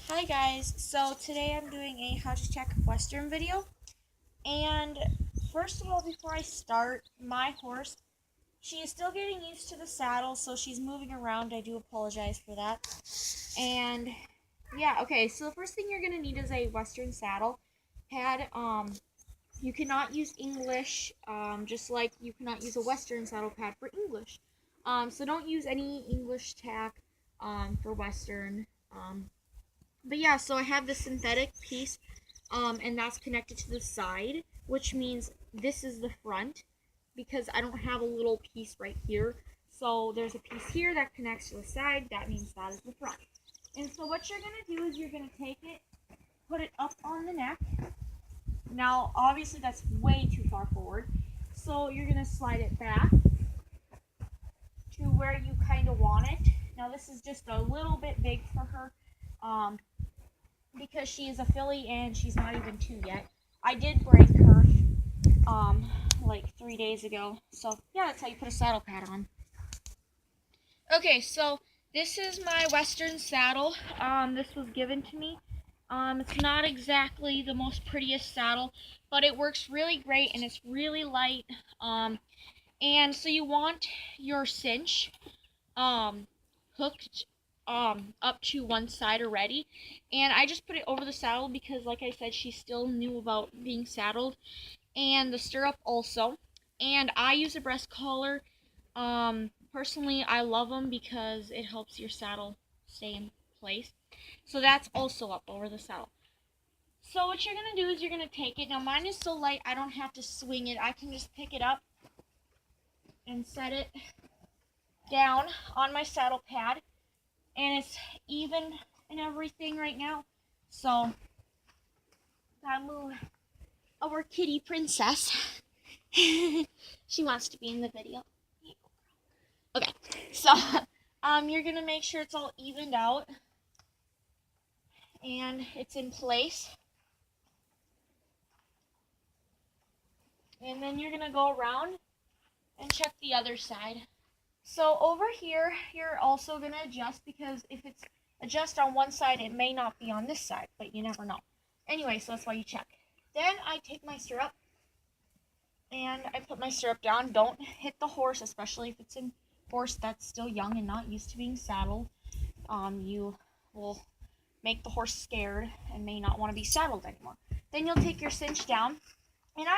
Hi guys, so today I'm doing a how to tack Western video, and first of all, before I start, my horse, she is still getting used to the saddle, so she's moving around. I do apologize for that. And yeah, okay, so the first thing you're going to need is a Western saddle pad. You cannot use English, just like you cannot use a Western saddle pad for English. So don't use any English tack for Western. But yeah, so I have this synthetic piece, and that's connected to the side, which means this is the front, because I don't have a little piece right here. So there's a piece here that connects to the side, that means that is the front. And so what you're going to do is you're going to take it, put it up on the neck. Now, obviously that's way too far forward, so you're going to slide it back to where you kind of want it. Now this is just a little bit big for her, because she is a filly and she's not even 2 yet. I did break her like 3 days ago. So yeah, that's how you put a saddle pad on. Okay, so this is my Western saddle. This was given to me. It's not exactly the most prettiest saddle, but it works really great and it's really light. And so you want your cinch hooked up to one side already, and I just put it over the saddle because, like I said, she still knew about being saddled, and the stirrup also. And I use a breast collar. Personally, I love them because it helps your saddle stay in place. So that's also up over the saddle. So what you're gonna do is you're gonna take it. Now mine is so light I don't have to swing it. I can just pick it up and set it down on my saddle pad, and it's even and everything right now. So gotta move our kitty princess. She wants to be in the video. Okay, so you're gonna make sure it's all evened out and it's in place. And then you're gonna go around and check the other side. So over here, you're also gonna adjust, because if it's adjust on one side, it may not be on this side, but you never know. Anyway, so that's why you check. Then I take my stirrup and I put my stirrup down. Don't hit the horse, especially if it's a horse that's still young and not used to being saddled. You will make the horse scared and may not want to be saddled anymore. Then you'll take your cinch down. And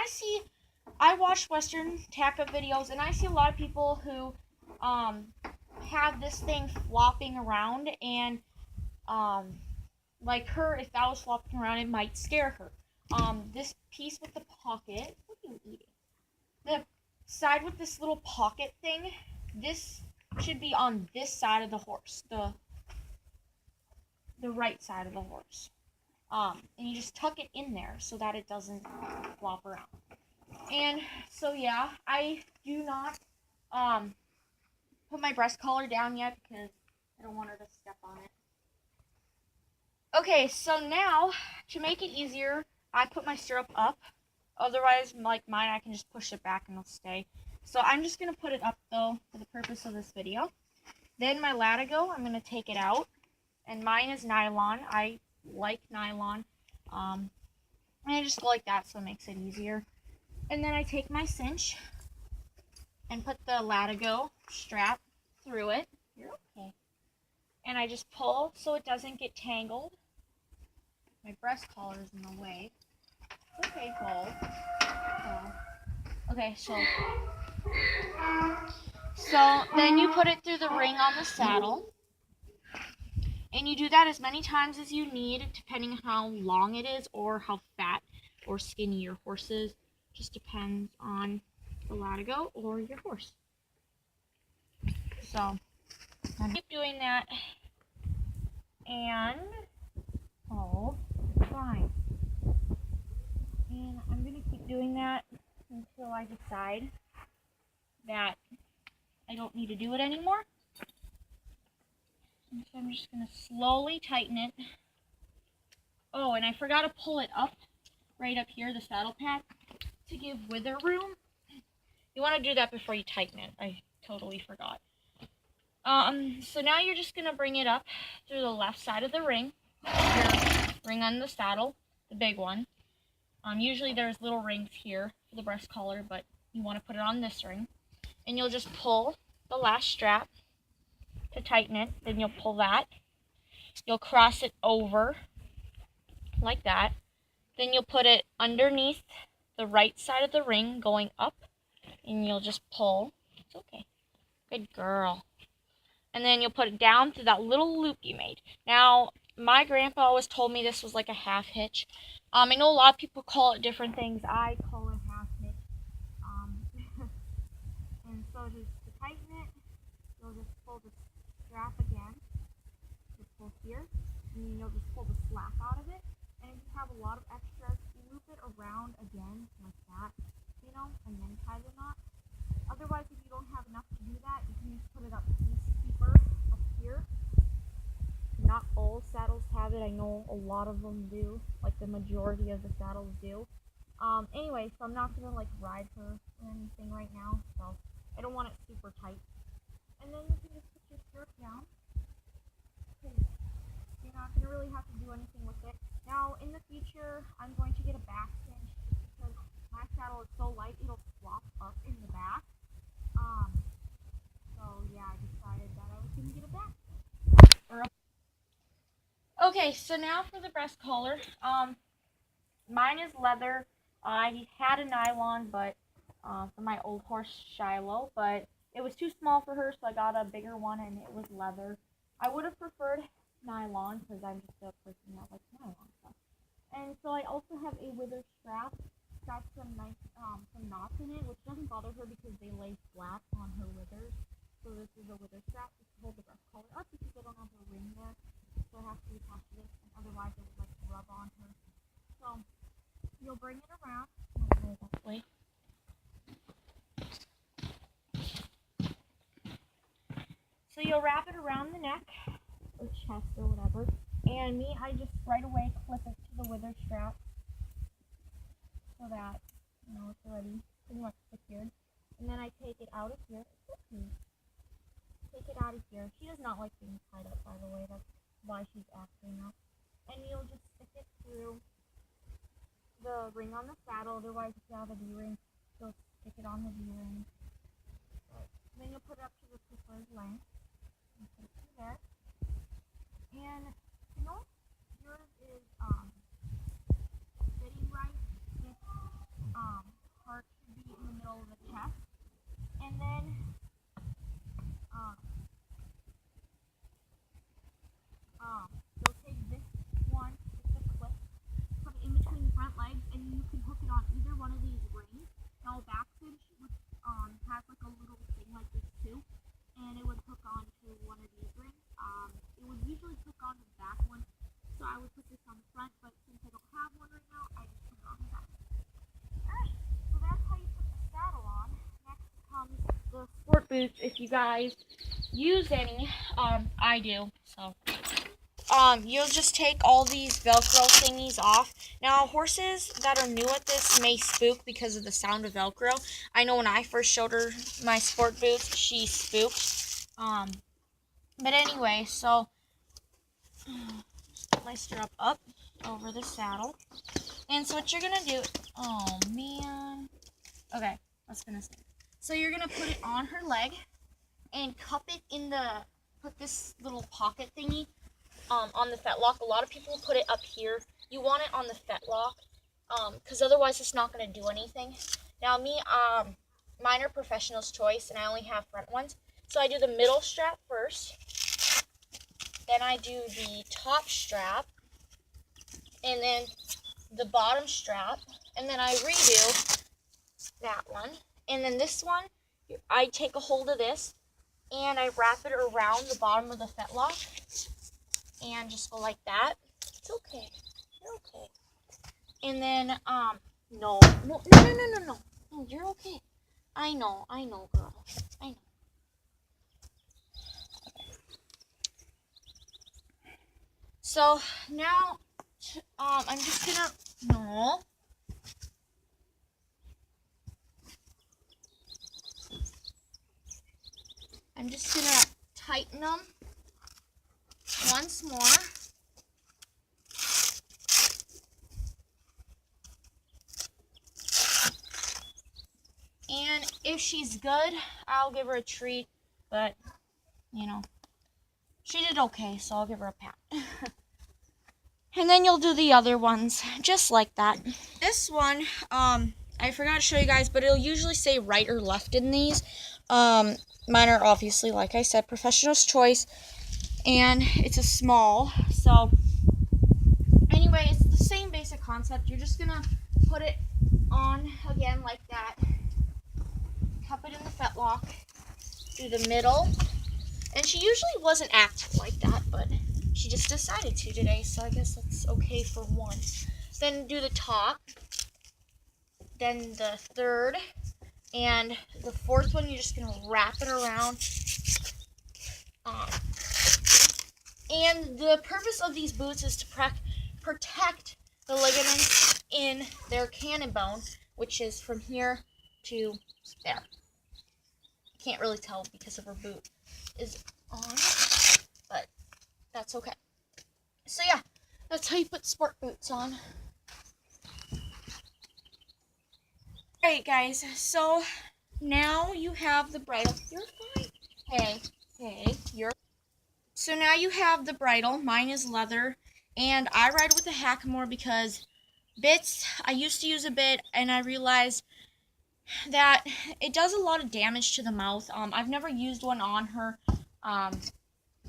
I watch Western tack-up videos, and I see a lot of people who have this thing flopping around, and like her, if that was flopping around, it might scare her. This piece with the pocket, what are you eating? The side with this little pocket thing, this should be on this side of the horse, the right side of the horse. And you just tuck it in there so that it doesn't flop around. And so yeah, I do not put my breast collar down yet because I don't want her to step on it. Okay, so now to make it easier, I put my stirrup up. Otherwise, like mine, I can just push it back and it'll stay. So I'm just going to put it up, though, for the purpose of this video. Then my latigo, I'm going to take it out. And mine is nylon. I like nylon. And I just go like that so it makes it easier. And then I take my cinch and put the latigo strap through it. You're okay. And I just pull so it doesn't get tangled. My breast collar is in the way. Okay, hold. Okay, so then you put it through the ring on the saddle. And you do that as many times as you need, depending on how long it is or how fat or skinny your horse is. Just depends on the latigo or your horse. So I keep doing that, and fine. And I'm gonna keep doing that until I decide that I don't need to do it anymore. And so I'm just gonna slowly tighten it. Oh, and I forgot to pull it up right up here, the saddle pad, to give wither room. You want to do that before you tighten it. I totally forgot. So now you're just gonna bring it up through the left side of the ring. your ring on the saddle, the big one. Usually there's little rings here for the breast collar, but you want to put it on this ring. And you'll just pull the last strap to tighten it. Then you'll pull that. You'll cross it over like that. Then you'll put it underneath the right side of the ring going up. And you'll just pull. It's okay. Good girl. And then you'll put it down through that little loop you made. Now, my grandpa always told me this was like a half hitch. I know a lot of people call it different things. I call it half hitch. And so just to tighten it, you'll just pull the strap again. Just pull here, and then you'll just pull the slack out of it. And if you have a lot of extra, loop it around again like that, and then tie the knot. Otherwise, if you don't have enough to do that, you can just put it up steeper up here. Not all saddles have it. I know a lot of them do, like the majority of the saddles do. Anyway, so I'm not gonna like ride her or anything right now, so I don't want it super tight. And then you can just put your skirt down. You're not gonna really have to do anything with it. Now, in the future, I'm going to get a back cinch just because my saddle is so light, it'll flop up in the back. So yeah, I decided that I was gonna get a back cinch. Okay, so now for the breast collar. Mine is leather. I had a nylon, but for my old horse Shiloh, but it was too small for her, so I got a bigger one, and it was leather. I would have preferred nylon because I'm just a person that likes nylon stuff. And so I also have a wither strap. It's got some nice some knots in it, which doesn't bother her because they lay flat on her withers. So this is a wither strap just to hold the breast collar up because I don't have a ring there. So I have to attach this, and otherwise it would like rub on her. So you'll bring it around. So you'll wrap it around the neck or chest or whatever. And me, I just right away clip it to the wither strap so that it's already pretty much secured. And then I take it out of here. Take it out of here. She does not like being tied up, by the way. That's why she's acting up. And you'll just stick it through the ring on the saddle. Otherwise, if you have a D-ring, you'll stick it on the D-ring. Then you'll put it up to the preferred length. And put it through there. And yours is fitting right. This part should be in the middle of the chest. And then you'll take this one, just a clip, put it in between the front legs, and you can hook it on either one of these rings. Now, a back cinch has like a little thing like this too, and it would hook on to one of these rings. It would usually hook on to the back one, so I would put this on the front, but since I don't have one right now, I just put it on the back. Alright, so that's how you put the saddle on. Next comes the sport boots, if you guys use any. I do, so. You'll just take all these Velcro thingies off. Now, horses that are new at this may spook because of the sound of Velcro. I know when I first showed her my sport boots, she spooked. But anyway, so put my strap up over the saddle. And so what you're going to do, oh man. Okay, I was going to say. So you're going to put it on her leg and cup it in put this little pocket thingy on the fetlock. A lot of people put it up here. You want it on the fetlock because otherwise it's not going to do anything. Now me, mine are professional's choice and I only have front ones. So I do the middle strap first. Then I do the top strap. And then the bottom strap. And then I redo that one. And then this one, I take a hold of this and I wrap it around the bottom of the fetlock. And just go like that. It's okay. You're okay. And then, no, you're okay. I know, girl. I know. Okay. So, now, I'm just gonna, no. I'm just gonna tighten them once more. if she's good, I'll give her a treat. But, you know, she did okay, so I'll give her a pat. And then you'll do the other ones, just like that. This one, I forgot to show you guys, but it'll usually say right or left in these. Mine are obviously, like I said, professional's choice, and it's a small. So, anyway, it's the same basic concept. You're just gonna put it on again like that. Cup it in the fetlock. Do the middle. And she usually wasn't acting like that, but she just decided to today, so I guess that's okay for once. Then do the top. Then the third. And the fourth one, you're just going to wrap it around. And the purpose of these boots is to protect the ligaments in their cannon bone, which is from here to there. Can't really tell because of her boot is on, but that's okay. So yeah, that's how you put sport boots on. Alright guys, so now you have the bridle. You're fine. Hey, So now you have the bridle. Mine is leather, and I ride with a Hackamore because bits, I used to use a bit, and I realized that it does a lot of damage to the mouth. I've never used one on her,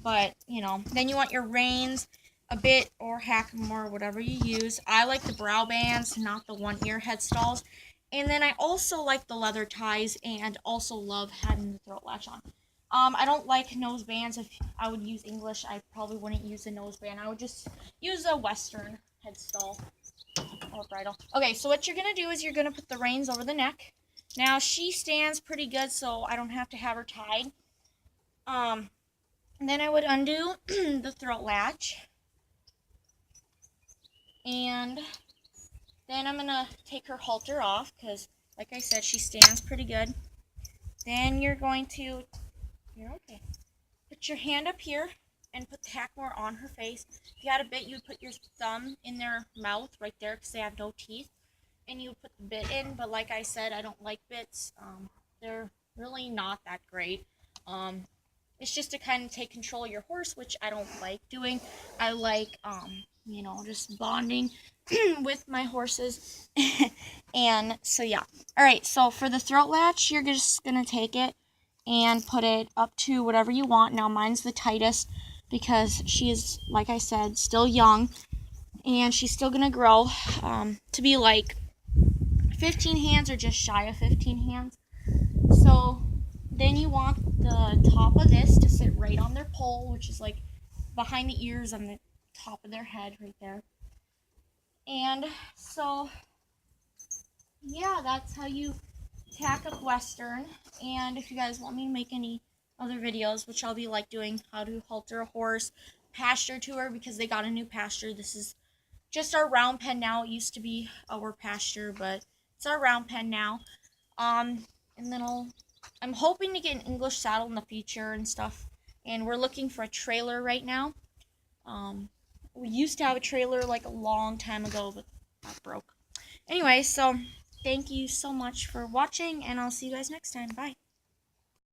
but, you know, then you want your reins, a bit, or Hackamore, whatever you use. I like the brow bands, not the one-ear head stalls. And then I also like the leather ties, and also love having the throat latch on. I don't like nose bands. If I would use English, I probably wouldn't use a nose band. I would just use a Western head stall or bridle. Okay, so what you're going to do is you're going to put the reins over the neck. Now, she stands pretty good, so I don't have to have her tied. Then I would undo the throat latch. And then I'm going to take her halter off because, like I said, she stands pretty good. Then you're going to, put your hand up here and put the Hackamore on her face. If you had a bit, you would put your thumb in their mouth right there because they have no teeth. And you would put the bit in, but like I said, I don't like bits. They're really not that great. It's just to kind of take control of your horse, which I don't like doing. I like, just bonding with my horses. And so, yeah. Alright, so for the throat latch, you're just going to take it and put it up to whatever you want. Now, mine's the tightest because she is, like I said, still young. And she's still going to grow to be like 15 hands or just shy of 15 hands. So then you want the top of this to sit right on their poll, which is like behind the ears on the top of their head right there. And so, yeah, that's how you tack up Western. And if you guys want me to make any other videos, which I'll be like doing how to halter a horse, pasture tour, because they got a new pasture. This is just our round pen now. It used to be our pasture, but it's our round pen now. And then I'm hoping to get an English saddle in the future and stuff. And we're looking for a trailer right now. We used to have a trailer like a long time ago, but that broke. Anyway, so thank you so much for watching, and I'll see you guys next time. Bye.